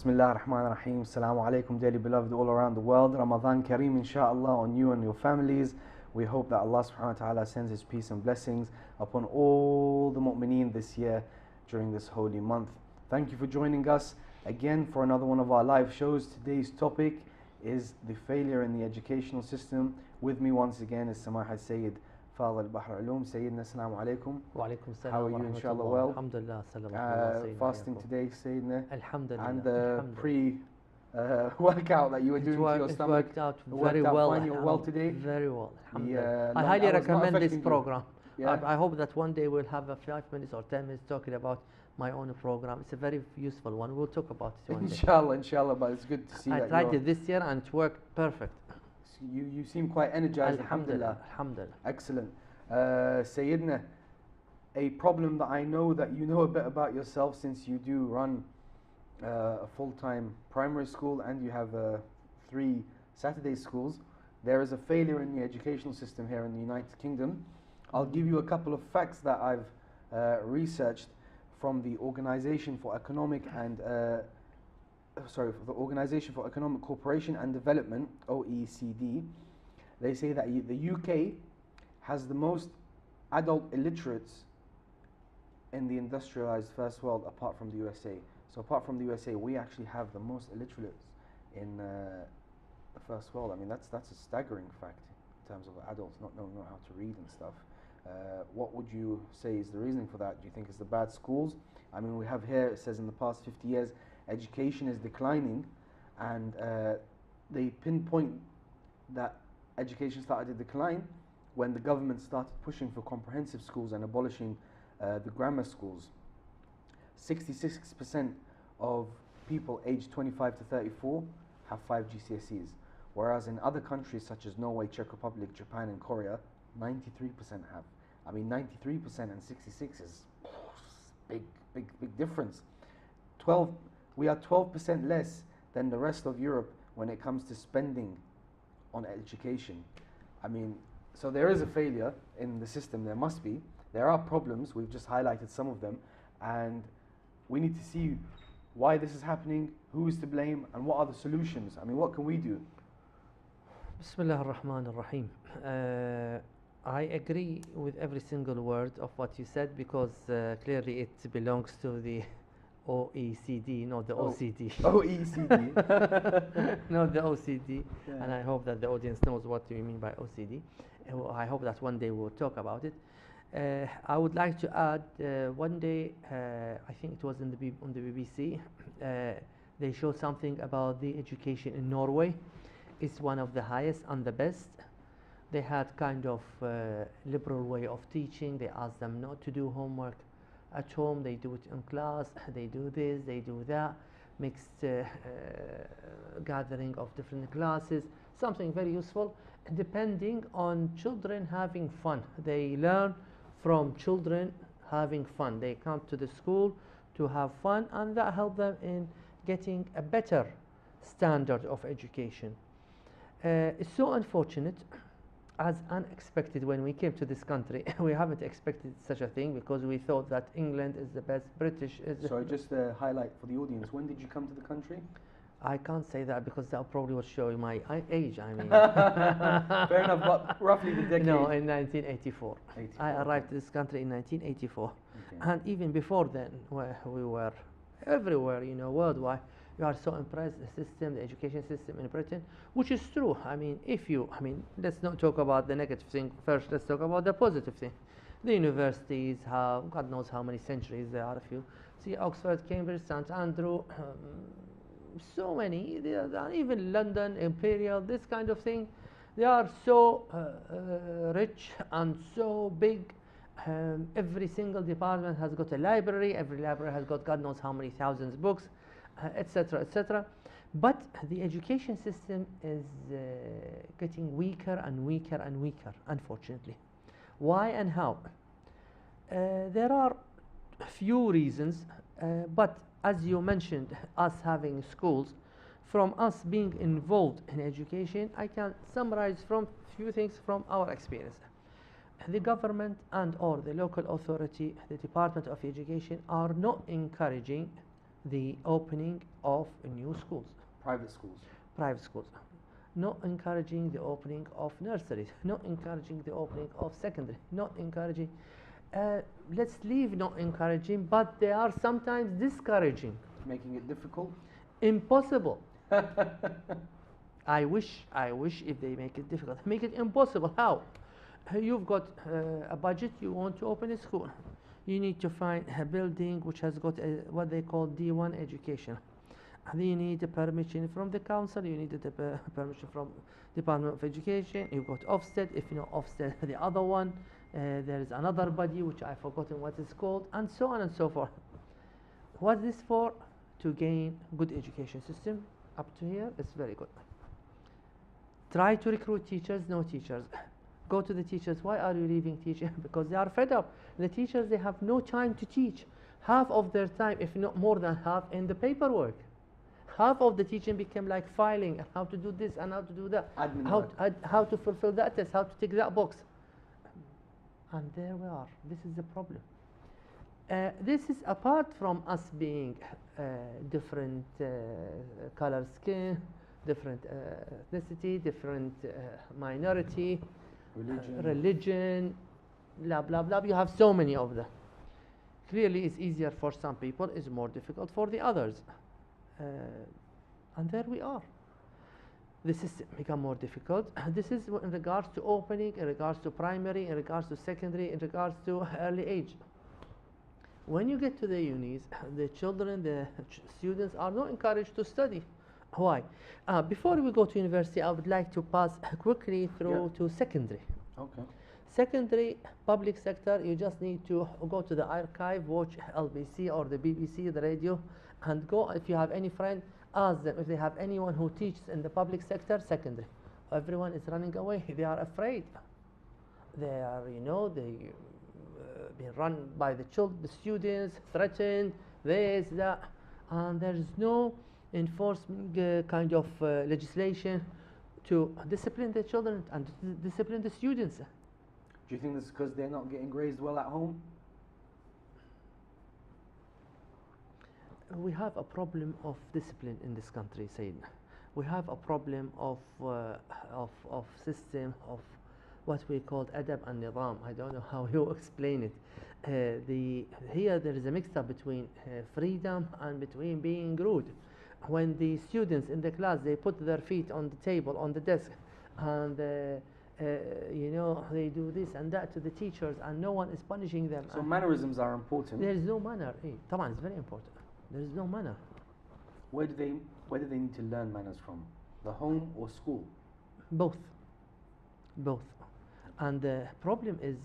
Bismillah ar-Rahman ar-Rahim. Assalamu alaikum, dearly beloved all around the world. Ramadan Kareem, inshallah, on you and your families. We hope that Allah subhanahu wa ta'ala sends His peace and blessings upon all the mu'mineen this year during this holy month. Thank you for joining us again for another one of our live shows. Today's topic is the failure in the educational system. With me once again is Samahat Sayyid Fadl Bahr Ulum. Sayyidina, assalamu alaikum. Wa alaikum salam. How are you, inshallah? Well, alhamdulillah, fasting today, Sayyidina. Alhamdulillah. And the pre-workout that you were doing to your stomach. It worked out very well. Fine. You're well today? Very well. Alhamdulillah. The I highly long hours not recommend this affecting you? program. Yeah. I hope that one day we'll have a 5 minutes or 10 minutes talking about my own program. It's a very useful one. We'll talk about it one day. Inshallah, but it's good to see I that tried it this year and it worked perfect. you seem quite energized. Alhamdulillah. Alhamdulillah. Excellent. Sayyidina, a problem that I know that you know a bit about yourself, since you do run a full-time primary school and you have 3 Saturday schools. There is a failure in the educational system here in the United Kingdom. I'll give you a couple of facts that I've researched from the Organization for Economic Cooperation and Development, OECD. They say that the UK has the most adult illiterates in the industrialized first world, apart from the USA. So apart from the USA, we actually have the most illiterates in the first world. I mean, that's a staggering fact in terms of adults not knowing how to read and stuff. What would you say is the reasoning for that? Do you think it's the bad schools? I mean, we have here, it says in the past 50 years, education is declining, and they pinpoint that education started to decline when the government started pushing for comprehensive schools and abolishing the grammar schools. 66% of people aged 25 to 34 have 5 GCSEs, whereas in other countries such as Norway, Czech Republic, Japan and Korea, 93% have. I mean, 93% and 66 is big difference. We are 12% less than the rest of Europe when it comes to spending on education. I mean, so there is a failure in the system. There must be. There are problems. We've just highlighted some of them, and we need to see why this is happening, who is to blame, and what are the solutions. I mean, what can we do? Bismillah ar-Rahman ar-Rahim. I agree with every single word of what you said, because clearly it belongs to the OECD, not the OCD. OECD. Not the OCD. Yeah. And I hope that the audience knows what you mean by OCD. I hope that one day we'll talk about it. I would like to add, one day, I think it was on the BBC, they showed something about the education in Norway. It's one of the highest and the best. They had kind of liberal way of teaching. They asked them not to do homework at home. They do it in class. They do this, they do that. Mixed gathering of different classes. Something very useful, depending on children having fun. They learn from children having fun. They come to the school to have fun, and that helps them in getting a better standard of education. It's so unfortunate, as unexpected when we came to this country. We haven't expected such a thing, because we thought that England is the best, British is Sorry, just to highlight for the audience, when did you come to the country? I can't say that, because that probably would show you my age. I mean, Fair enough, but roughly the decade. no, in 1984. 84, I arrived okay. to this country in 1984. Okay. And even before then, where we were everywhere, worldwide, you are so impressed the system, the education system in Britain, which is true. I mean, let's not talk about the negative thing first. Let's talk about the positive thing. The universities have, God knows how many centuries there are. If you see Oxford, Cambridge, St Andrew, so many, even London, Imperial, this kind of thing, they are so rich and so big. Every single department has got a library. Every library has got God knows how many thousands of books, etc., etc. But the education system is getting weaker and weaker and weaker, unfortunately. Why and how? There are a few reasons, but as you mentioned, us having schools, from us being involved in education, I can summarize from few things from our experience. The government and or the local authority, the Department of Education, are not encouraging the opening of new schools, Private schools. private schools, not encouraging the opening of nurseries, not encouraging the opening of secondary, not encouraging. Let's leave not encouraging, but they are sometimes discouraging, Making it difficult. impossible. I wish if they make it difficult, make it impossible. How? You've got a budget, you want to open a school. You need to find a building which has got what they call D1 education. And then you need a permission from the council, you need a permission from Department of Education, you've got Ofsted, if you know Ofsted, the other one, there is another body which I've forgotten what it's called, and so on and so forth. What's this for? To gain good education system. Up to here, it's very good. Try to recruit teachers, no teachers. Go to the teachers, why are you leaving teaching? Because they are fed up. The teachers, they have no time to teach. Half of their time, if not more than half, in the paperwork. Half of the teaching became like filing, and how to do this and how to do that. How to fulfill that test, how to tick that box. And there we are. This is the problem. This is apart from us being different color skin, different ethnicity, different minority, religion, blah, blah, blah. You have so many of them. Clearly, it's easier for some people, it's more difficult for the others. And there we are. The system become more difficult. This is in regards to opening, in regards to primary, in regards to secondary, in regards to early age. When you get to the unis, the children, the students are not encouraged to study. Why? Before we go to university, I would like to pass quickly through to secondary. Okay. Secondary, public sector, you just need to go to the archive, watch LBC or the BBC, the radio, and go, if you have any friend, ask them if they have anyone who teaches in the public sector, secondary. Everyone is running away. They are afraid. They are, they been run by the children, the students, threatened, this, that, and there is no enforcement kind of legislation to discipline the children and discipline the students. Do you think this is because they're not getting raised well at home? We have a problem of discipline in this country, Sayyidina. We have a problem of system of what we call adab and nizam. I don't know how you explain it. Here there is a mix-up between freedom and between being rude. When the students in the class, they put their feet on the table, on the desk, and they do this and that to the teachers, and no one is punishing them. So mannerisms are important. There is no manner. Come on, it's very important. There is no manner. Where do they need to learn manners from? The home or school? Both. And the problem is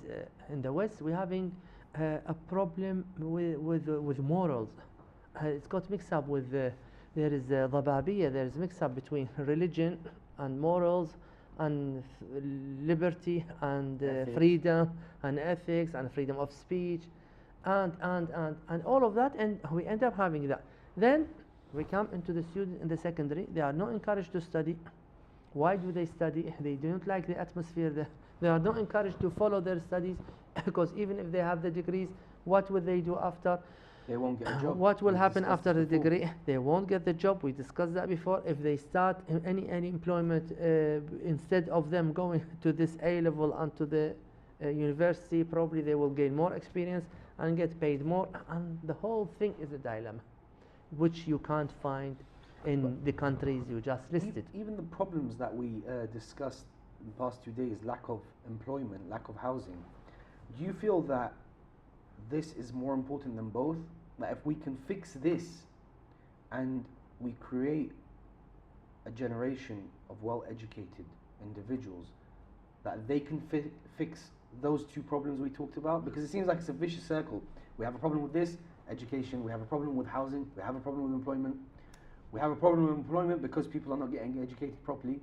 in the West we're having a problem with morals. It's got mixed up with there is Dababiyya, there is mixed up between religion and morals and liberty and freedom and ethics and freedom of speech and all of that, and we end up having that. Then we come into the student in the secondary, they are not encouraged to study. Why do they study? They don't like the atmosphere there. They are not encouraged to follow their studies because even if they have the degrees, what will they do after? They won't get a job. What will happen after the degree? They won't get the job. We discussed that before. If they start any employment, instead of them going to this A level and to the university, probably they will gain more experience and get paid more. And the whole thing is a dilemma, which you can't find in the countries you just listed. Even the problems that we discussed in the past 2 days, lack of employment, lack of housing, do you feel that this is more important than both? That if we can fix this and we create a generation of well-educated individuals, that they can fix those two problems we talked about? Because it seems like it's a vicious circle. We have a problem with this, education, we have a problem with housing, we have a problem with employment. We have a problem with employment because people are not getting educated properly.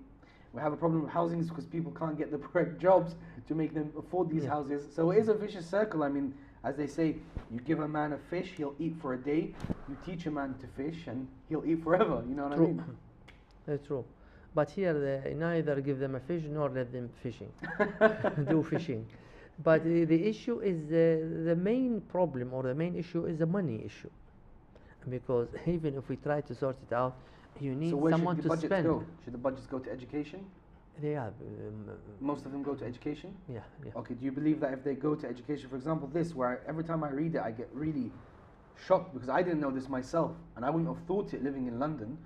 We have a problem with housing because people can't get the correct jobs to make them afford these houses. So it is a vicious circle. I mean, as they say, you give a man a fish, he'll eat for a day. You teach a man to fish and he'll eat forever. You know what I mean? That's true. But here they neither give them a fish nor let them fishing. Do fishing. But the issue is the main problem or the main issue is the money issue. because even if we try to sort it out, you need So where someone should the to budgets spend. go? Should the budgets go to education? They have, Most of them go to education? yeah, yeah. Okay, do you believe that if they go to education, for example, this, where every time I read it, I get really shocked because I didn't know this myself, and I wouldn't have thought it living in London,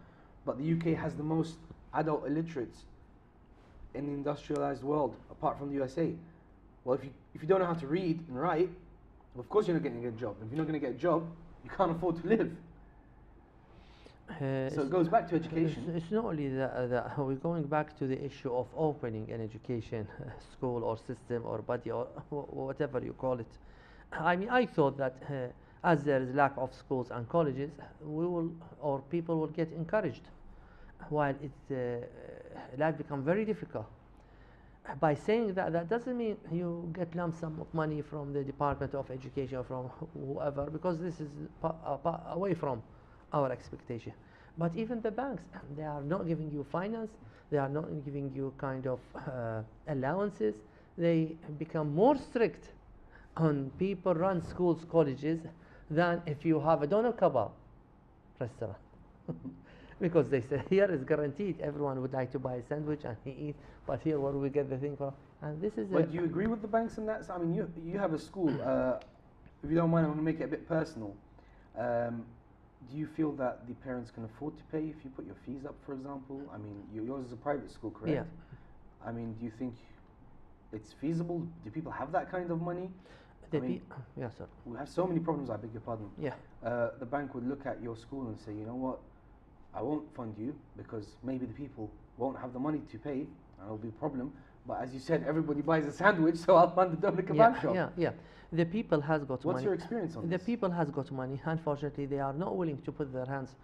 but the UK has the most adult illiterates in the industrialized world, apart from the USA. Well, if you don't know how to read and write, well, of course you're not going to get a job. If you're not going to get a job, you can't afford to live. So it goes back to education. It's not only that we're going back to the issue of opening an education school or system or body or whatever you call it. I mean, I thought that as there is lack of schools and colleges, we will or people will get encouraged, while life become very difficult. By saying that, that doesn't mean you get lump sum of money from the Department of Education, from whoever, because this is away from our expectation. But even the banks, they are not giving you finance, they are not giving you kind of allowances. They become more strict on people run schools, colleges, than if you have a doner kebab restaurant. Because they say here is guaranteed everyone would like to buy a sandwich and he eat, but here where we get the thing from, and this is. But do you agree with the banks in that? So, I mean, you have a school. If you don't mind, I'm going to make it a bit personal. Do you feel that the parents can afford to pay if you put your fees up, for example? I mean, yours is a private school, correct? Yeah. I mean, do you think it's feasible? Do people have that kind of money? Yeah, sir. We have so many problems, I beg your pardon. Yeah. The bank would look at your school and say, you know what, I won't fund you because maybe the people won't have the money to pay and it'll be a problem. But as you said, everybody buys a sandwich, so I'll fund the doner kebab shop. Yeah. The people has got money. What's your experience on The this? people has got money. Unfortunately, they are not willing to put their hands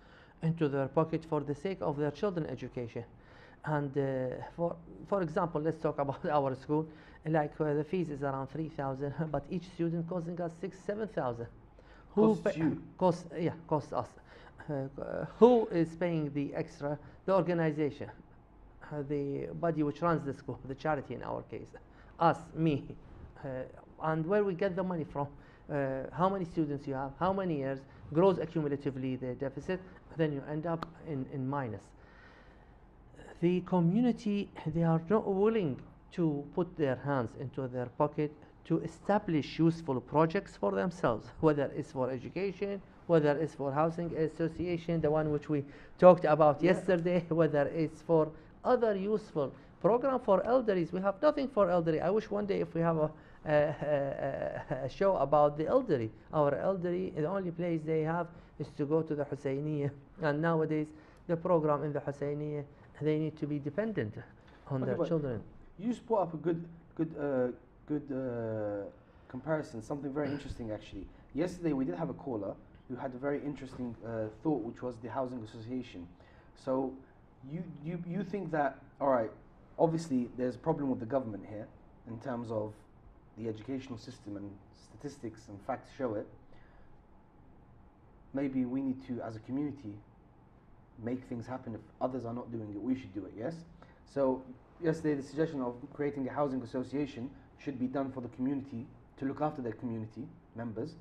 into their pocket for the sake of their children's education. And for example, let's talk about our school. Like the fees is around 3,000, but each student costing us 6,000-7,000. Costs us. Who is paying the extra? The organization, the body which runs the school, the charity in our case, us, me. And where we get the money from, how many students you have, how many years, grows accumulatively the deficit, then you end up in minus. The community, they are not willing to put their hands into their pocket to establish useful projects for themselves, whether it's for education, whether it's for housing association, the one which we talked about yesterday, whether it's for other useful program for elderlies. We have nothing for elderly. I wish one day if we have a show about the elderly. Our elderly, the only place they have is to go to the Husseiniya. And nowadays, the program in the Husseiniya, they need to be dependent on their children. You just brought up a good comparison, something very interesting actually. Yesterday we did have a caller who had a very interesting thought, which was the housing association. So you think that, all right, obviously there's a problem with the government here in terms of the educational system, and statistics and facts show it. Maybe we need to, as a community, make things happen. If others are not doing it, we should do it, yes? So yesterday the suggestion of creating a housing association should be done for the community, to look after their community members.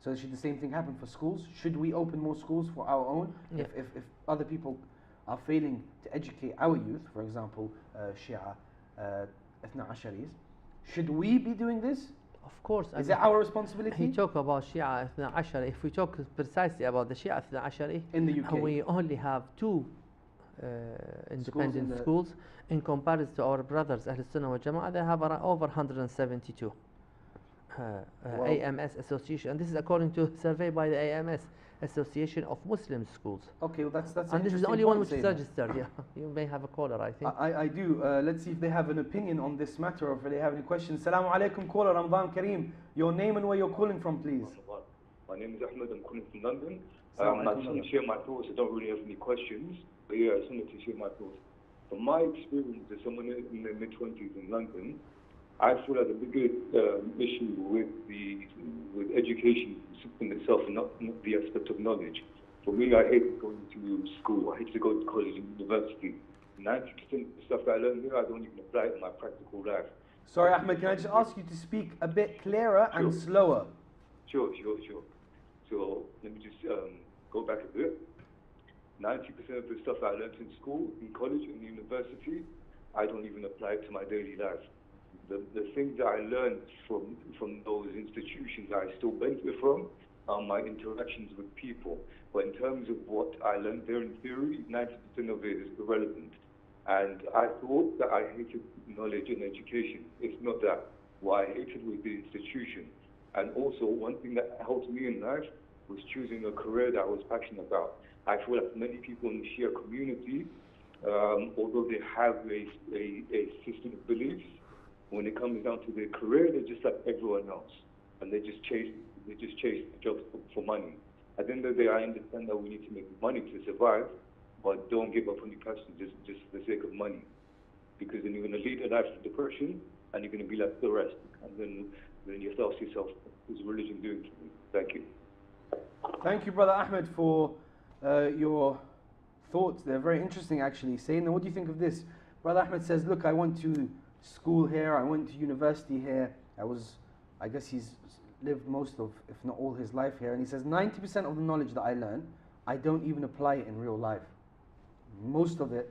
So should the same thing happen for schools? Should we open more schools for our own? Yeah. If other people are failing to educate our youth, for example, Shia, Ithna Asharis, should we be doing this? Of course. Is it our responsibility? He talk about Shia Ithna Ashari. If we talk precisely about the Shia Ithna Ashari, in the UK, we only have 2 independent schools in comparison to our brothers Ahl Sunnah wal Jama'ah. They have over 172 AMS association, and this is according to a survey by the AMS Association of Muslim Schools. Okay, well that's and this is the only one which is registered. Yeah, you may have a caller, I think. I do. Let's see if they have an opinion on this matter, or if they have any questions. Assalamu alaikum, caller, Ramadan Kareem. Your name and where you're calling from, please. My name is Ahmed. I'm calling from London. I just want to share my thoughts. I don't really have any questions, but yeah, I just wanted to share my thoughts. From my experience as someone in their mid-20s in London, I feel like the biggest issue with the education system itself, and not the aspect of knowledge. For me, I hate going to school. I hate to go to college and university. 90% of the stuff that I learn here, I don't even apply it in my practical life. Sorry, Ahmed, can I just ask you to speak a bit clearer and slower? Sure. So let me just go back a bit. 90% of the stuff I learned in school, in college, and university, I don't even apply it to my daily life. The things that I learned from those institutions I still benefit from are my interactions with people. But in terms of what I learned there in theory, 90% of it is irrelevant. And I thought that I hated knowledge and education. It's not that. What I hated was the institution. And also, one thing that helped me in life was choosing a career that I was passionate about. I feel like many people in the Shia community, although they have a system of beliefs, when it comes down to their career, they're just like everyone else, and they just chase jobs for money. At the end of the day, I understand that we need to make money to survive, but don't give up on your passion just for the sake of money, because then you're going to lead a life of depression, and you're going to be like the rest, and then you ask yourself, what's religion doing to me? Thank you. Thank you, Brother Ahmed, for your thoughts. They're very interesting, actually. Sayyidina, what do you think of this? Brother Ahmed says, look, I went to school here, I went to university here. I guess he's lived most of, if not all his life here. And he says, 90% of the knowledge that I learn, I don't even apply it in real life. Most of it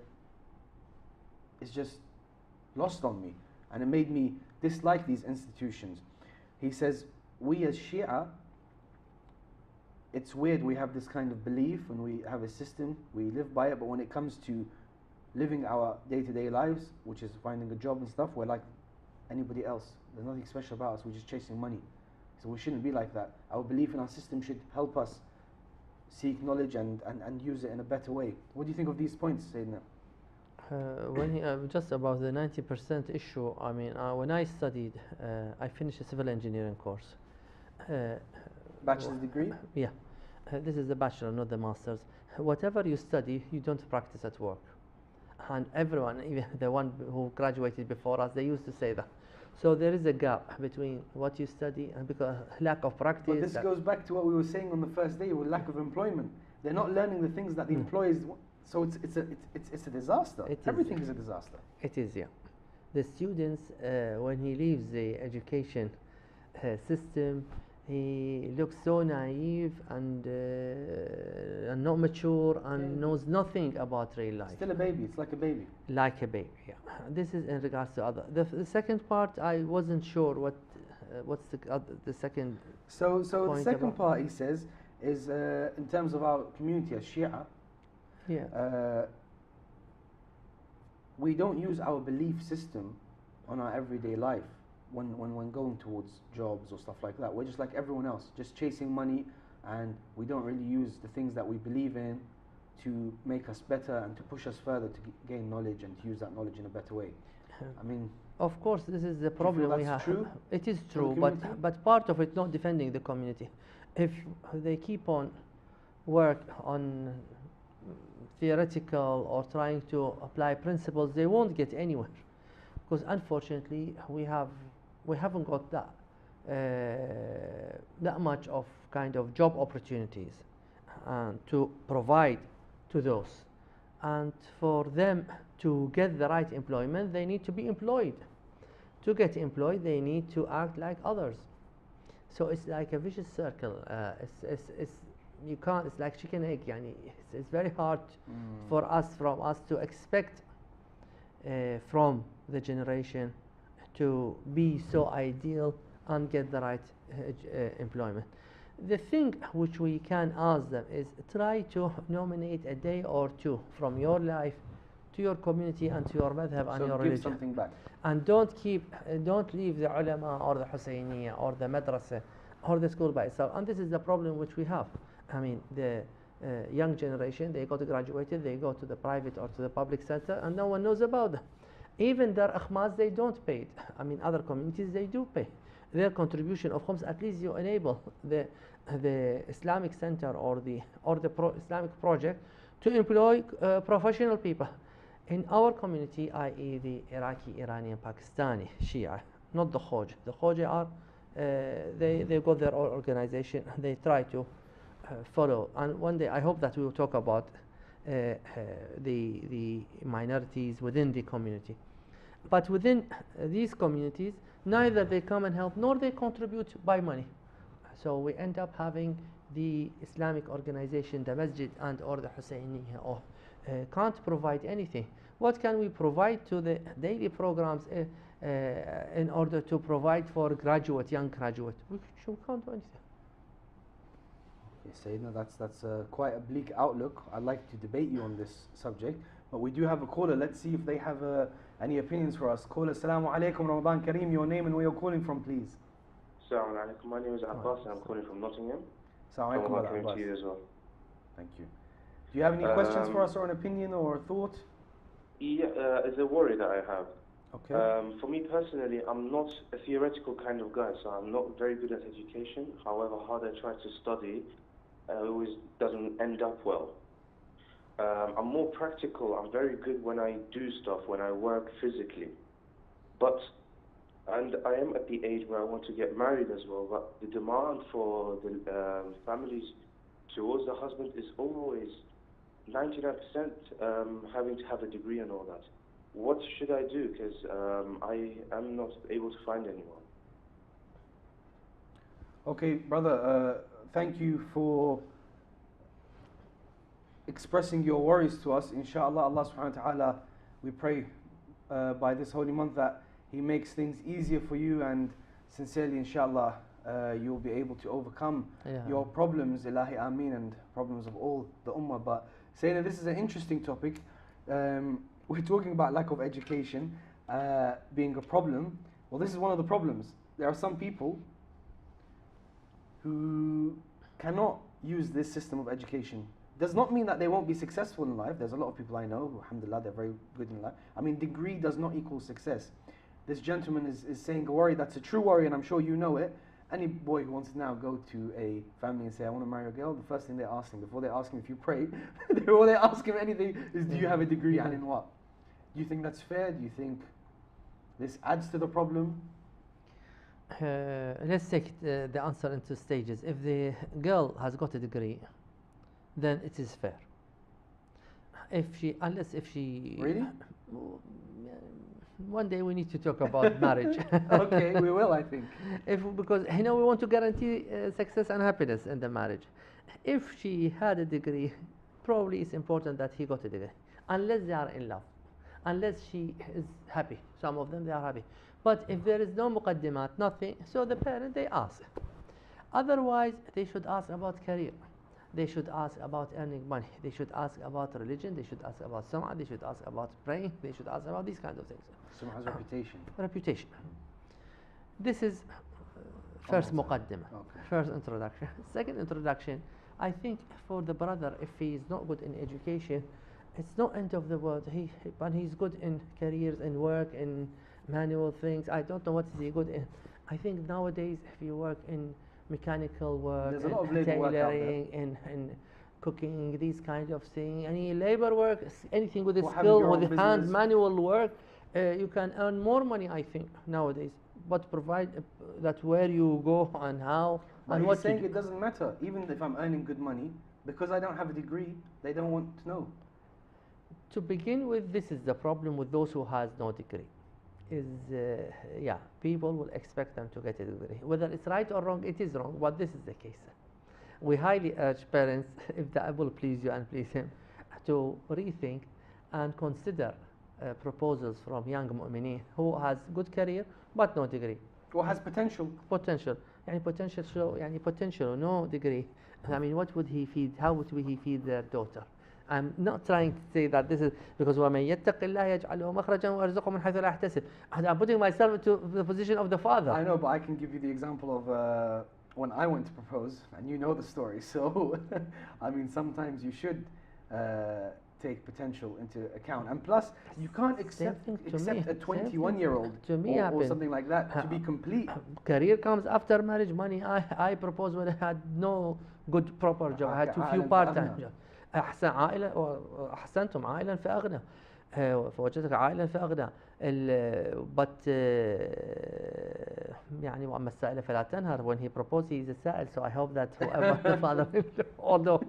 is just lost on me. And it made me dislike these institutions. He says, we as Shia, it's weird, we have this kind of belief and we have a system, we live by it, but when it comes to living our day-to-day lives, which is finding a job and stuff, we're like anybody else. There's nothing special about us, we're just chasing money. So we shouldn't be like that. Our belief in our system should help us seek knowledge and use it in a better way. What do you think of these points, Sayyidina? Just about the 90% issue, I mean, when I studied, I finished a civil engineering course. Bachelor's degree? Yeah. This is the bachelor, not the master's. Whatever you study, you don't practice at work. And everyone, even the one who graduated before us, they used to say that. So there is a gap between what you study and because lack of practice. But this goes back to what we were saying on the first day with lack of employment. They're not learning the things that the employers want. So it's a disaster. Everything is a disaster. It is, yeah. The students, when he leaves the education system, he looks so naive and not mature and knows nothing about real life. Still a baby. It's like a baby. Like a baby, yeah. This is in regards to other. The second part, I wasn't sure what's the second. So the second part, he says, is in terms of our community as Shia. Yeah. We don't use our belief system on our everyday life when going towards jobs or stuff like that. We're just like everyone else, just chasing money, and we don't really use the things that we believe in to make us better and to push us further to gain knowledge and to use that knowledge in a better way. I mean, of course, this is the problem we have. True? It is true, but part of it not defending the community. If they keep on work on theoretical or trying to apply principles, they won't get anywhere, because unfortunately we haven't got that much of kind of job opportunities to provide to those, and for them to get the right employment, they need to be employed. To get employed, they need to act like others. So it's like a vicious circle. You can't. It's like chicken egg. Yani it's very hard from us to expect from the generation to be so ideal and get the right employment. The thing which we can ask them is try to nominate a day or two from your life to your community and to your madhab and your religion. Something back. And don't leave the ulama or the Husayniyya or the madrasa or the school by itself. And this is the problem which we have. I mean, the young generation, they got graduated, they go to the private or to the public sector, and no one knows about them. Even their akhmas, they don't pay it. I mean, other communities, they do pay. Their contribution of khums, at least you enable the Islamic center or the Islamic project to employ professional people. In our community, i.e. the Iraqi, Iranian, Pakistani, Shia, not the Khoj. The Khoj are, they got their own organization, they try to follow. And one day, I hope that we will talk about the minorities within the community. But within these communities, neither they come and help nor they contribute by money. So we end up having the Islamic organization, the Masjid and or the Husseiniya, or can't provide anything. What can we provide to the daily programs in order to provide for young graduate? We can't do anything. Yes, Sayyidina, that's quite a bleak outlook. I'd like to debate you on this subject, but we do have a caller. Let's see if they have any opinions for us. Caller, Assalamu alaikum, Ramadan Kareem. Your name and where you're calling from, please. Assalamu alaikum. My name is Abbas and I'm calling from Nottingham. Assalamu alaikum, Ramadan Kareem Abbas. to you as well. Thank you. Do you have any questions for us, or an opinion, or a thought? Yeah, it's a worry that I have. Okay. For me personally, I'm not a theoretical kind of guy, so I'm not very good at education. However hard I try to study, it always doesn't end up well. I'm more practical. I'm very good when I do stuff, when I work physically. And I am at the age where I want to get married as well, but the demand for the families towards the husband is always 99% having to have a degree and all that. What should I do? Because I am not able to find anyone. Okay, brother, thank you for expressing your worries to us. Inshallah, Allah subhanahu wa ta'ala, we pray by this holy month that He makes things easier for you, and sincerely, inshallah, you'll be able to overcome your problems, Ilahi Ameen, and problems of all the Ummah. But Sayyidina, this is an interesting topic. We're talking about lack of education being a problem. Well, this is one of the problems. There are some people who cannot use this system of education. Does not mean that they won't be successful in life. There's a lot of people I know who, alhamdulillah, they're very good in life. I mean, degree does not equal success. This gentleman is saying a worry that's a true worry, and I'm sure you know it. Any boy who wants to now go to a family and say, I want to marry a girl, the first thing they ask him, before they ask him if you pray, before they ask him anything, is do you have a degree and in what? Do you think that's fair? Do you think this adds to the problem? Let's take the answer into stages. If the girl has got a degree, then it is fair. Unless if she... Really? One day we need to talk about marriage. Okay, we will, I think. Because we want to guarantee success and happiness in the marriage. If she had a degree, probably it's important that he got a degree. Unless they are in love. Unless she is happy. Some of them, they are happy. But if there is no muqaddimat, nothing, so the parent, they ask. Otherwise, they should ask about career. They should ask about earning money. They should ask about religion. They should ask about sum'ah. They should ask about praying. They should ask about these kinds of things. Sum'ah's reputation. Reputation. This is first muqaddimah, Okay. first introduction. Second introduction, I think for the brother, if he is not good in education, it's not end of the world. But he's good in careers, in work, in manual things. I don't know what is he good in. I think nowadays, if you work in mechanical work, There's a lot of labor work out tailoring, in cooking, these kind of things, any labor work, anything with a Or having skill, your own with hand, business. manual work, you can earn more money, I think, nowadays. But provide that where you go and how But and he's what saying you do. it doesn't matter. Even if I'm earning good money, because I don't have a degree, they don't want to know. To begin with, this is the problem with those who has no degree. People will expect them to get a degree. Whether it's right or wrong, it is wrong, but this is the case. We highly urge parents, if that will please you and please him, to rethink and consider proposals from young mu'mineen who has good career but no degree. Or has potential. Potential. Potential, no degree. I mean, what would he feed? How would he feed their daughter? I'm not trying to say that this is because وَمَن يَتَّقِ اللَّهَ يَجْعَلْ لَهُ مَخْرَجًا وَيَرْزُقْهُ مِنْ حَيْثُ لَا يَحْتَسِبُ. I'm putting myself into the position of the father. I know, but I can give you the example of when I went to propose, and you know the story. So, I mean, sometimes you should take potential into account. And plus, you can't accept to me. a 21-year-old To me or happened. something like that to be complete. Career comes after marriage. Money, I proposed when I had no good proper job. I had too few part-time jobs. أحسن عائلة وأحسنتم عائلا فأغنى فوجدتك عائلا فأغنى but يعني وأما السائل فلا تنهر. When he proposed, he is a sa'il, so I hope that whoever the father will do, although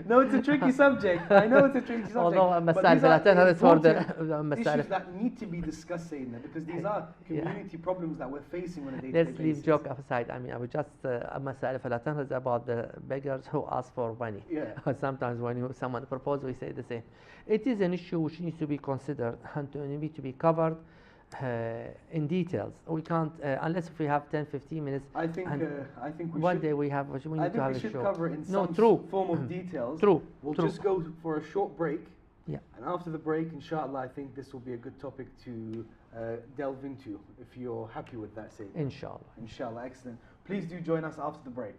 No, it's a tricky subject. I know it's a tricky subject. although أما but السائل these فلا are تنهر is for the important أما issues السائل. that need to be discussed, Sayyidina, because these are Yeah. community problems that we're facing on a day-to-day Let's basis. leave joke aside. I mean, I would just أما السائل فلا تنهر is about the beggars who ask for money. Yeah. Sometimes when someone proposes, we say the same. It is an issue which needs to be considered and need to be covered in details. We can't unless if we have 10-15 minutes. I think we One should. day we have we I need think to have we a should show. cover it in No, some true. form of details. True. We'll true. just go for a short break. Yeah. And after the break, inshallah, I think this will be a good topic to delve into. If you're happy with that, Sayyid. Inshallah. Inshallah, excellent. Please do join us after the break.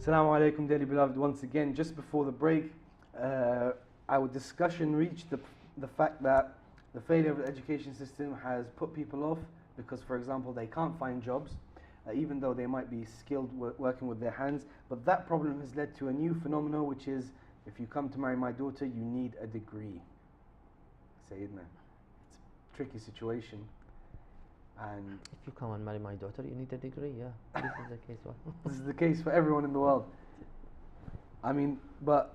Assalamu alaikum, dearly beloved. Once again, just before the break, our discussion reached the fact that the failure of the education system has put people off because, for example, they can't find jobs, even though they might be skilled working with their hands. But that problem has led to a new phenomenon, which is if you come to marry my daughter, you need a degree. Sayyidina, it's a tricky situation. And If you come and marry my daughter, you need a degree. Yeah, this is the case. this is the case for everyone in the world. I mean, but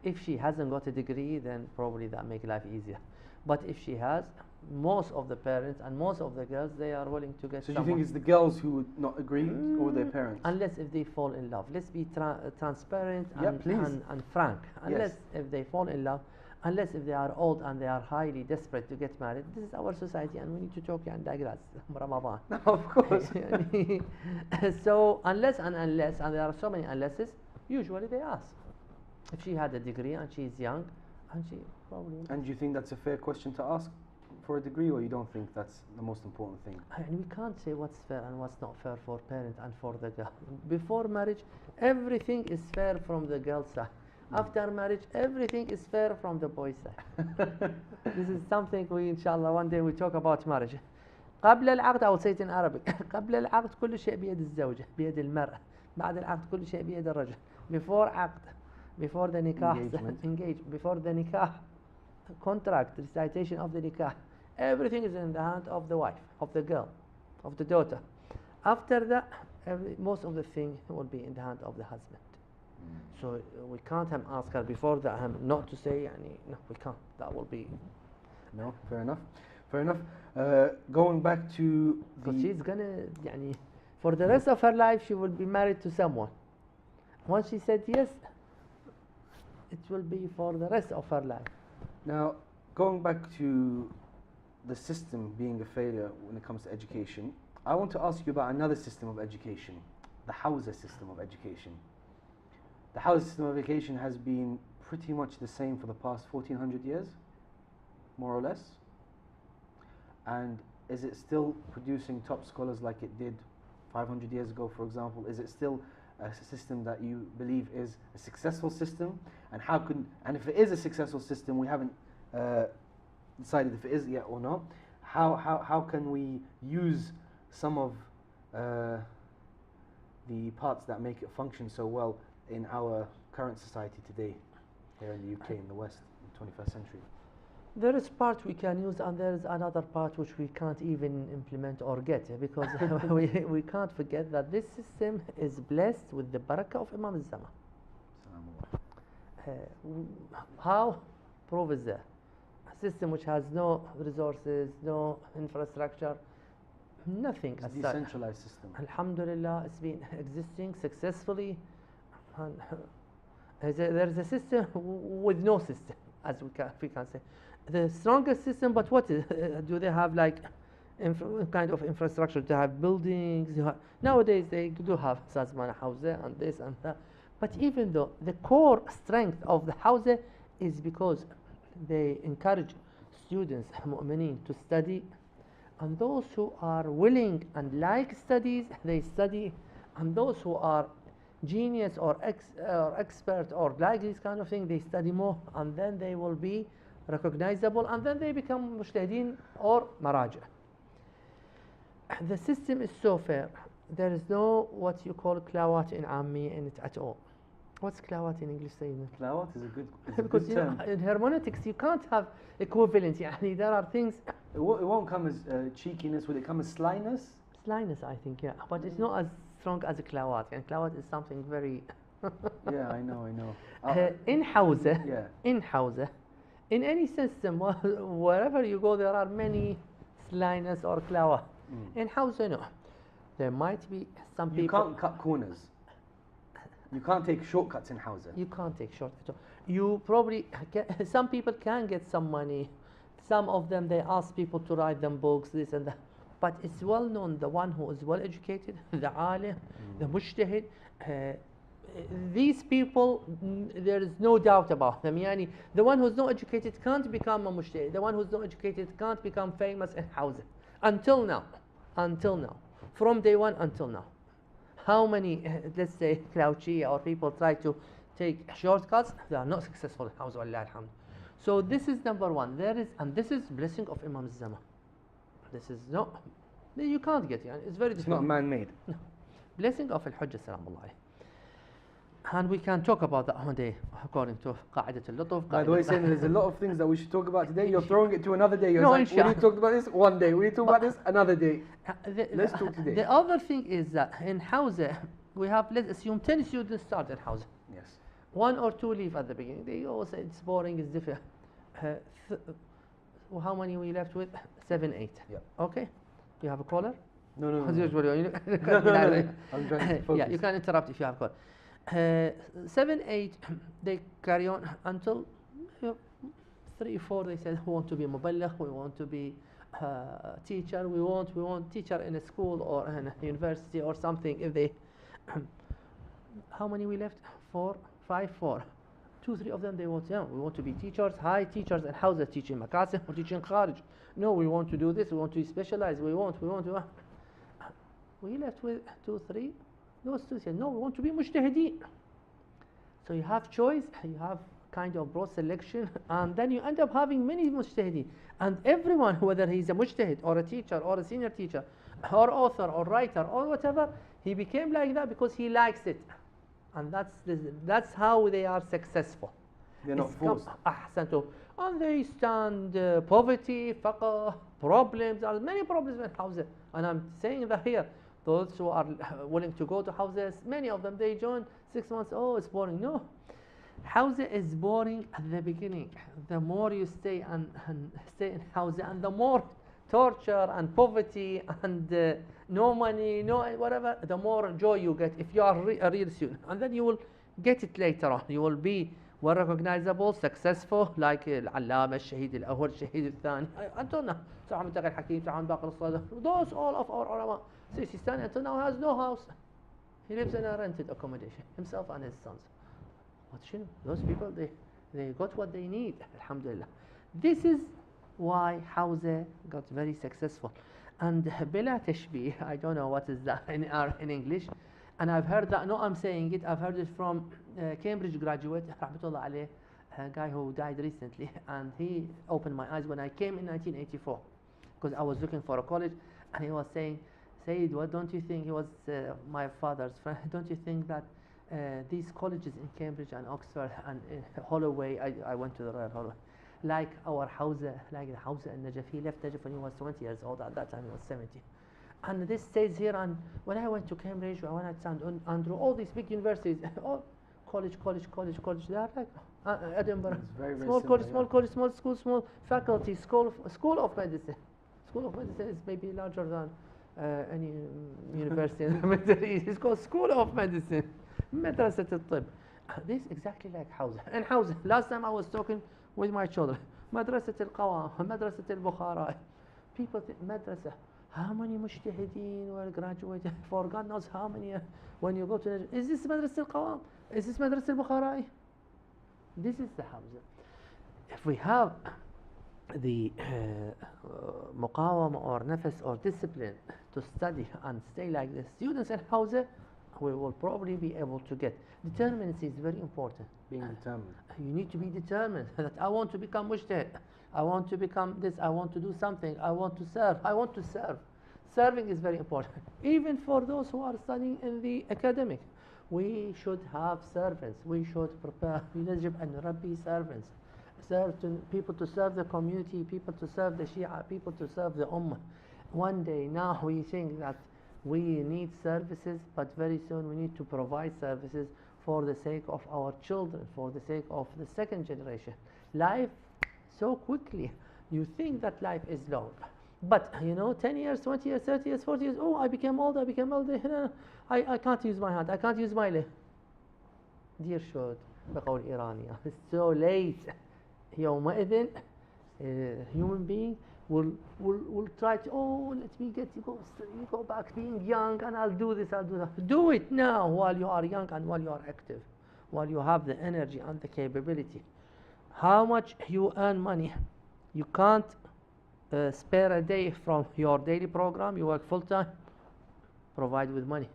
If she hasn't got a degree, then probably that make life easier. But if she has, most of the parents and most of the girls, they are willing to get so do you someone. think it's the girls who would not agree or their parents? Unless if they fall in love. Let's be transparent Yeah, and, please. and frank. Unless Yes. if they fall in love, unless if they are old and they are highly desperate to get married. This is our society and we need to talk and digress. Ramadan. No, of course. So unless, and there are so many unlesses, usually they ask. If she had a degree and she is young, and she probably... And do you think that's a fair question to ask for a degree, or you don't think that's the most important thing? And we can't say what's fair and what's not fair for parent and for the girl. Before marriage, everything is fair from the girl's side. After marriage, everything is fair from the boy's side. This is something we, inshallah, one day we talk about marriage. قبل العقد, I will say it in Arabic. قبل العقد كل شيء بيد الزوجة, بيد المرأة. بعد العقد كل شيء بيد الرجل. Before عقد, before the nikah, before the nikah, contract, recitation of the nikah, everything is in the hand of the wife, of the girl, of the daughter. After that, most of the thing will be in the hand of the husband. So we can't ask her before that not to say, no, we can't. That will be... No, fair enough. Fair enough. Going back to Because she's gonna, for the rest of her life, she will be married to someone. Once she said yes, it will be for the rest of her life. Now, going back to the system being a failure when it comes to education, I want to ask you about another system of education, the Hawza system of education. The Hawza system of education has been pretty much the same for the past 1400 years, more or less. And is it still producing top scholars like it did 500 years ago, for example? Is it still a system that you believe is a successful system? And if it is a successful system, we haven't decided if it is yet or not, how can we use some of the parts that make it function so well in our current society today, here in the UK, in the West, in the 21st century? There is part we can use and there is another part which we can't even implement or get, because we can't forget that this system is blessed with the barakah of Imam al-Zaman. How? Proof is there. A system which has no resources, no infrastructure, nothing. It's a as such. decentralized system. Alhamdulillah, it's been existing successfully. And there's a system with no system, as we can say. The strongest system, but what is, do they have like kind of infrastructure? To have buildings? Nowadays they do have Sazman House and this and that. But even though the core strength of the house is because they encourage students, mu'mineen, to study, and those who are willing and like studies, they study, and those who are genius or expert or like this kind of thing, they study more, and then they will be recognizable, and then they become mujtahideen or maraja. The system is so fair. There is no what you call klawat in ammi in it at all. What's klawat in English, Sayyidina? Klawat is a good, is a Because good you know, term. in hermeneutics you can't have equivalent. يعني there are things It won't come as cheekiness. Will it come as slyness? slyness, I think, yeah, but it's not as strong as klawat. And klawat is something very. Yeah, I know. In Hausa, Yeah. in Hausa, in any system, wherever you go, there are many slyness or klawa. In Hausa, no. There might be some You people. can't cut corners. You can't take shortcuts in Hausa. You can't take shortcuts. You probably some people can get some money. Some of them they ask people to write them books, this and that. But it's well known the one who is well educated, the alim, the mujtahid. These people, there is no doubt about them. Yani, the one who's not educated can't become a mujtahid. The one who's not educated can't become famous in Hausa. Until now. Until now. From day one until now. How many, let's say, Crouchia or people try to take shortcuts? They are not successful in Hausa, Wallah alhamd. So this is number one. There is, and this is blessing of Imam Zama. This is not, you can't get it. It's very It's difficult. not man-made. Blessing of Al-Hujjah Salamullah alayh. And we can talk about that one day according to Qa'idat al-Lutuf. By the way, saying there's a lot of things that we should talk about today. You're throwing it to another day. You're No, like, we inshallah. need to talk about this one day. We need to talk about this another day. The- Let's talk today. The other thing is that in Hausa, we have, let's assume 10 students start in Hausa. Yes. 1 or 2 leave at the beginning. They all say it's boring, it's difficult. How many we left with? 7, 8. Yep. Okay. You have a caller? No, no, no. As no. usual, you No. I'm trying to focus. yeah, you can interrupt if you have a call. 7, 8, they carry on until 3, 4. They said, we want to be muballigh, we want to be teacher, we want teacher in a school or in a university or something. If they, how many we left? 4, 5, 4. 2, 3 of them they want, yeah, we want to be teachers, high teachers, and how's that teaching Makasim or teaching Kharij? No, we want to do this, we want to specialize, we want. We left with 2, 3. Those 2 said, no, we want to be mujtahideen. So you have choice, you have kind of broad selection, and then you end up having many mujtahideen. And everyone, whether he's a mujtahid or a teacher or a senior teacher or author or writer or whatever, he became like that because he likes it. And that's how they are successful. They're not It's forced. أحسنتم. And they stand poverty, faqr, problems. There are many problems in houses. And I'm saying that here. Those who are willing to go to houses, many of them, they join 6 months. Oh, it's boring. No. House is boring at the beginning. The more you stay and stay in house, and the more torture and poverty and no money, no whatever, the more joy you get if you are a real student. And then you will get it later on. You will be well recognizable, successful, like Al-Allama, Al-Shahid Al-Awwal, Al-Shahid Al-Thani. Until now, Sa'am Taqi Al-Hakim, Sa'am Baqir Al-Sadr, those all of our ulama. Sistani until now has no house. He lives in a rented accommodation, himself and his sons. But you know, those people, they got what they need, alhamdulillah. This is why Hausa got very successful. And Bila Tashbih, I don't know what is that in English. And I've heard that, no, I'm saying it, I've heard it from Cambridge graduate, Rahmatullah alayh, a guy who died recently. And he opened my eyes when I came in 1984. Because I was looking for a college, and he was saying, Sayyid, what don't you think, he was my father's friend, don't you think that these colleges in Cambridge and Oxford and Holloway, I went to the Royal Holloway, like our Hausa, like the Hausa in Najaf, he left Najaf when he was 20 years old, at that time he was 70. And this stays here, and when I went to Cambridge, when I went to St Andrew, all these big universities, all college, they are like Edinburgh, It's very, very small similar, college, yeah. small college, small school, small faculty, school of medicine. School of medicine is maybe larger than any university in the Middle East. It's called School of Medicine. Madrasat al-Tib. This is exactly like Hausa. And Hausa, last time I was talking with my children, Madrasat al-Qawam, Madrasat al-Bukhara. People think, Madrasa, how many mujtahideen were graduated for God knows how many when you go to Najaf. Is this Madrasat al-Qawam? Is this Madrasat al-Bukhara? This is the Hausa. If we have the muqawama or nafas or discipline to study and stay like the students in Hausa, we will probably be able to get. Determinacy is very important. Being determined. You need to be determined that I want to become mujtahid, I want to become this, I want to do something, I want to serve. Serving is very important, even for those who are studying in the academic. We should have servants. We should prepare. يجب أن نربي servants. Certain people to serve the community, people to serve the Shia, people to serve the Ummah. One day now we think that we need services, but very soon we need to provide services for the sake of our children, for the sake of the second generation. Life so quickly. You think that life is long. But 10 years, 20 years, 30 years, 40 years, oh, I became old, I can't use my hand, I can't use my leg. Dear should, بقول إيرانية, it's so late. يومئذ human being will try to, let me go back being young and I'll do this, I'll do that. Do it now while you are young and while you are active, while you have the energy and the capability. How much you earn money, you can't spare a day from your daily program. You work full time, provide with money.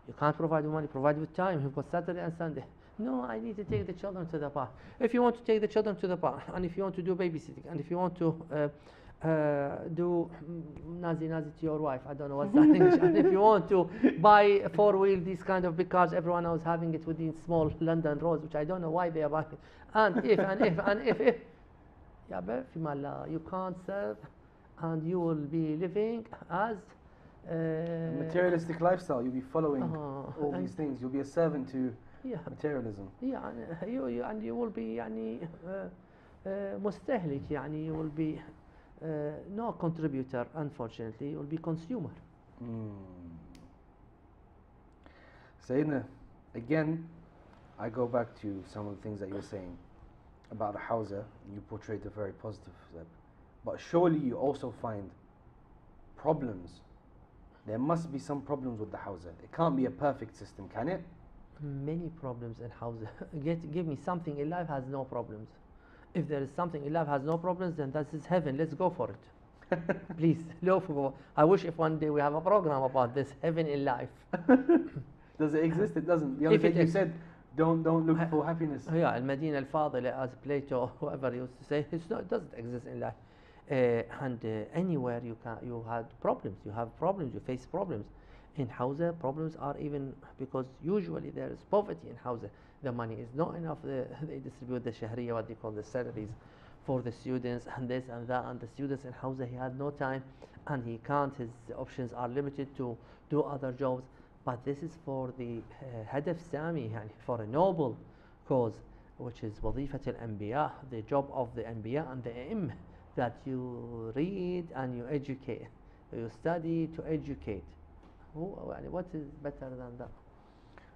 You can't provide with money, provide with time. You've got Saturday and Sunday. No, I need to take the children to the park. If you want to take the children to the park, and if you want to do babysitting, and if you want to do nazi to your wife, I don't know what's that English, and if you want to buy a four-wheel, these kind of big cars, everyone else having it within small London roads, which I don't know why they are buying it. And if yeah, but you can't serve, and you will be living as a materialistic lifestyle. You'll be following all these things. You'll be a servant to materialism. Yeah, and you will be مستهلك, you will be no contributor, unfortunately. You will be consumer. Sayyidina, again, I go back to some of the things that you were saying about the Hawza. You portrayed a very positive step. But surely you also find problems. There must be some problems with the Hawza. It can't be a perfect system, can it? Many problems in Hawza. Give me something in life has no problems. If there is something in life has no problems, then that is heaven. Let's go for it. Please, I wish if one day we have a program about this, heaven in life. Does it exist? It doesn't. The other thing you said, don't look for happiness. Yeah, Al-Madina al-Fadila, as Plato, whoever used to say, it doesn't exist in life. And anywhere you had problems, you have problems, you face problems. In Hawza, problems are even because usually there is poverty in Hawza. The money is not enough. They distribute the shahriya, what they call the salaries, for the students, and this and that. And the students in Hawza, he had no time, and he can't. His options are limited to do other jobs. But this is for the hadaf sami, for a noble cause, which is wadifat al-anbiya, the job of the anbiya and the a'imma, that you read and you educate, you study to educate. What is better than that?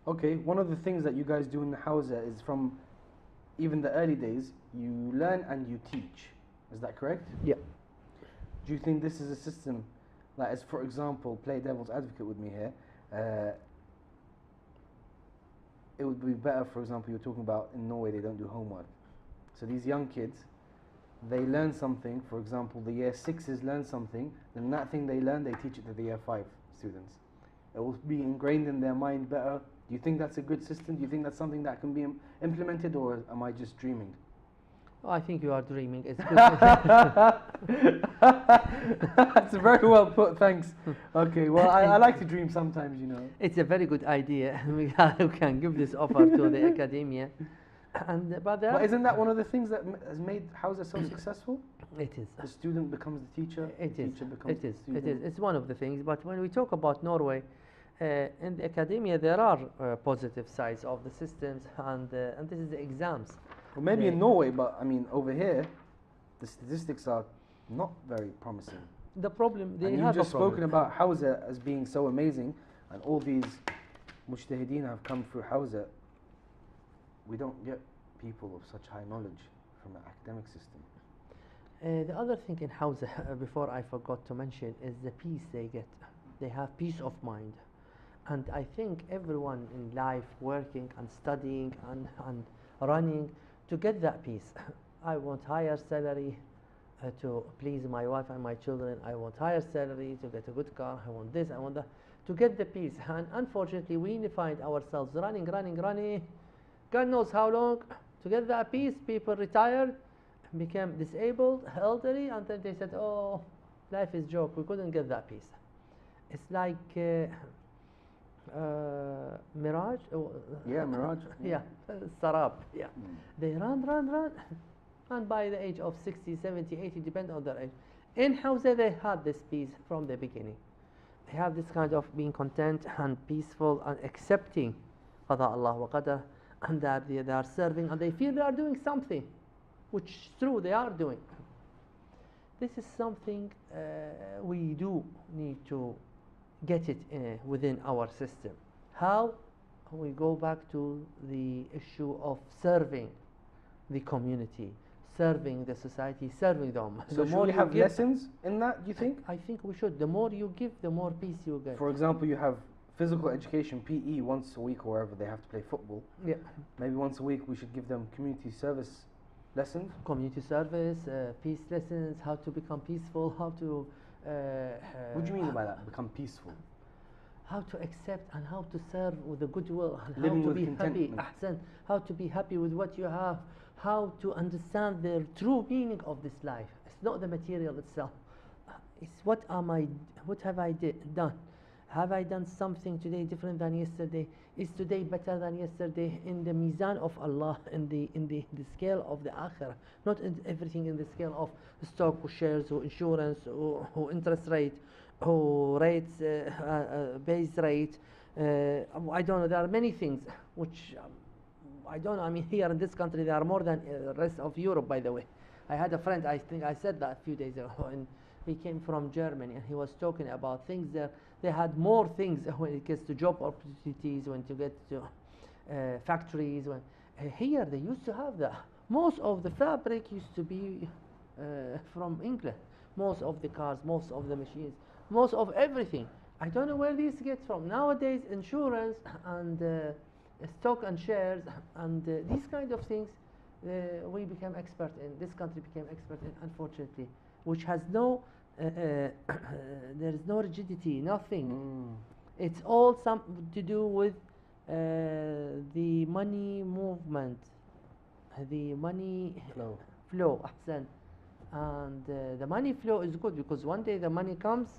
Okay, one of the things that you guys do in the Hawza is from even the early days, you learn and you teach. Is that correct? Yeah. Do you think this is a system that is, for example, play devil's advocate with me here, it would be better, for example, you're talking about in Norway they don't do homework. So these young kids, they learn something, for example, the year 6s learn something, then that thing they learn, they teach it to the year 5 students. It will be ingrained in their mind better. Do you think that's a good system? Do you think that's something that can be implemented, or am I just dreaming? Oh, I think you are dreaming. It's good. That's very well put, thanks. Okay, well, I like to dream sometimes, It's a very good idea. We can give this offer to the academia. But isn't that one of the things that has made Hawza so successful? It is. The student becomes the teacher. Teacher becomes the student. It is. It's one of the things. But when we talk about Norway, in the academia, there are positive sides of the systems, and this is the exams. Well, maybe in Norway, but I mean, over here, the statistics are not very promising. The problem, and you've just spoken about Hawza as being so amazing, and all these mujtahideen have come through Hawza. We don't get people of such high knowledge from the academic system. The other thing in Hawza, before I forgot to mention, is the peace they get. They have peace of mind. And I think everyone in life, working and studying and running, to get that peace. I want higher salary to please my wife and my children. I want higher salary to get a good car. I want this, I want that. To get the peace. And unfortunately, we find ourselves running. God knows how long. To get that peace, people retired, became disabled, elderly, and then they said, oh, life is joke. We couldn't get that peace. It's like Mirage? Yeah, Mirage. Yeah, Sarab. Yeah. Mm. They run, and by the age of 60, 70, 80, depend on their age. In Hawza, they had this peace from the beginning. They have this kind of being content and peaceful and accepting qada Allah wa qadar, and that they are serving and they feel they are doing something, which is true, they are doing. This is something we do need to get it within our system. How? We go back to the issue of serving the community, serving the society, serving the ummah. So The should more we you have give- lessons in that, do you think? I think we should. The more you give, the more peace you get. For example, you have physical education, PE, once a week or wherever they have to play football. Yeah. Maybe once a week we should give them community service lessons. Community service, peace lessons, how to become peaceful, how to. What do you mean by that? Become peaceful. How to accept and how to serve with a goodwill, and Living how to with be contentment. happy. Ahsan, how to be happy with what you have, how to understand the true meaning of this life. It's not the material itself. It's what have I done? Have I done something today different than yesterday? Is today better than yesterday in the mizan of Allah, in the scale of the akhirah? Not in everything in the scale of stock or shares or insurance or interest rate or rates, base rate. I don't know. There are many things which I don't know. I mean, here in this country, there are more than the rest of Europe, by the way. I had a friend, I think I said that a few days ago, and he came from Germany, and he was talking about things there. They had more things when it gets to job opportunities, when to get to factories. When here they used to have that. Most of the fabric used to be from England. Most of the cars, most of the machines, most of everything. I don't know where these get from. Nowadays, insurance and stock and shares and these kind of things, we became expert in. This country became expert in, unfortunately, which has no, there is no rigidity, nothing. Mm. It's all something to do with the money movement, the money Flow. ahsan. And the money flow is good because one day the money comes,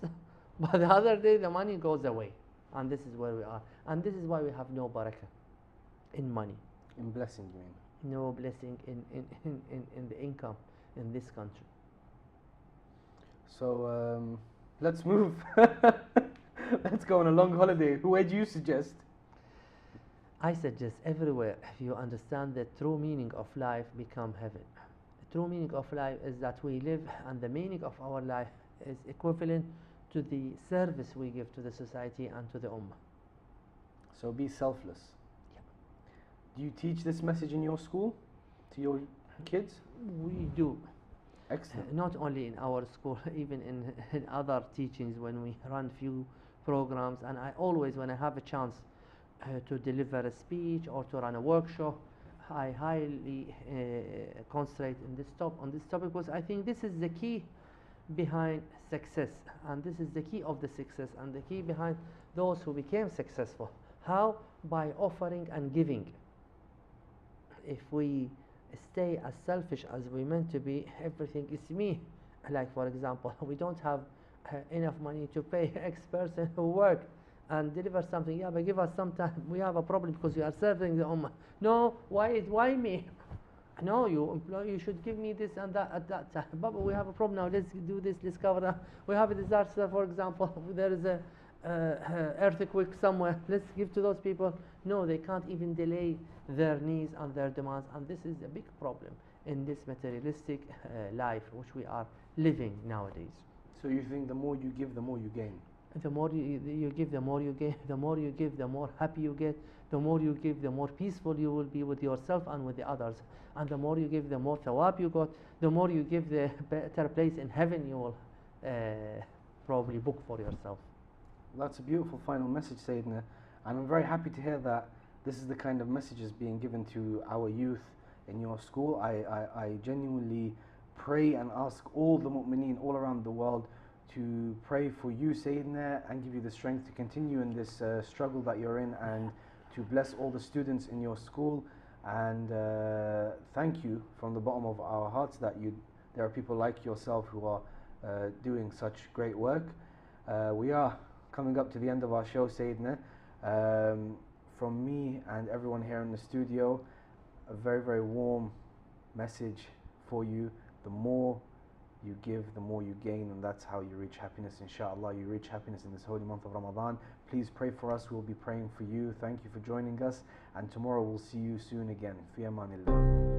but the other day the money goes away. And this is where we are. And this is why we have no barakah in money, In blessing, you mean? no blessing in the income in this country. So let's move. Let's go on a long holiday. Where do you suggest? I suggest everywhere, if you understand the true meaning of life, become heaven. The true meaning of life is that we live, and the meaning of our life is equivalent to the service we give to the society and to the ummah. So be selfless. Yeah. Do you teach this message in your school to your kids? We do. Excellent. Not only in our school, even in other teachings when we run few programs. And I always, when I have a chance to deliver a speech or to run a workshop, I highly concentrate on this topic because I think this is the key behind success, and this is the key of the success and the key behind those who became successful. How? By offering and giving. If we stay as selfish as we meant to be, everything is me. Like for example, we don't have enough money to pay X person who work and deliver something. Yeah, but give us some time. We have a problem because we are serving the ummah. No, why me? No, you should give me this and that at that time. But we have a problem now. Let's do this. Let's cover that. We have a disaster, for example. There is a earthquake somewhere. Let's give to those people. No, they can't even delay their needs and their demands. And this is a big problem in this materialistic life which we are living nowadays. So you think the more you give, the more you gain? The more you give, the more you gain. The more you give, the more happy you get. The more you give, the more peaceful you will be with yourself and with the others. And the more you give, the more thawab you got. The more you give, the better place in heaven you will probably book for yourself. That's a beautiful final message, Sayyidina. And I'm very happy to hear that this is the kind of messages being given to our youth in your school. I genuinely pray and ask all the mu'mineen all around the world to pray for you, Sayyidina, and give you the strength to continue in this struggle that you're in, and to bless all the students in your school. And thank you from the bottom of our hearts that there are people like yourself who are doing such great work. We are coming up to the end of our show, Sayyidina. From me and everyone here in the studio, a very, very warm message for you. The more you give, the more you gain, and that's how you reach happiness. Inshallah, you reach happiness in this holy month of Ramadan. Please pray for us. We'll be praying for you. Thank you for joining us, and tomorrow we'll see you soon again. Fi amanillah.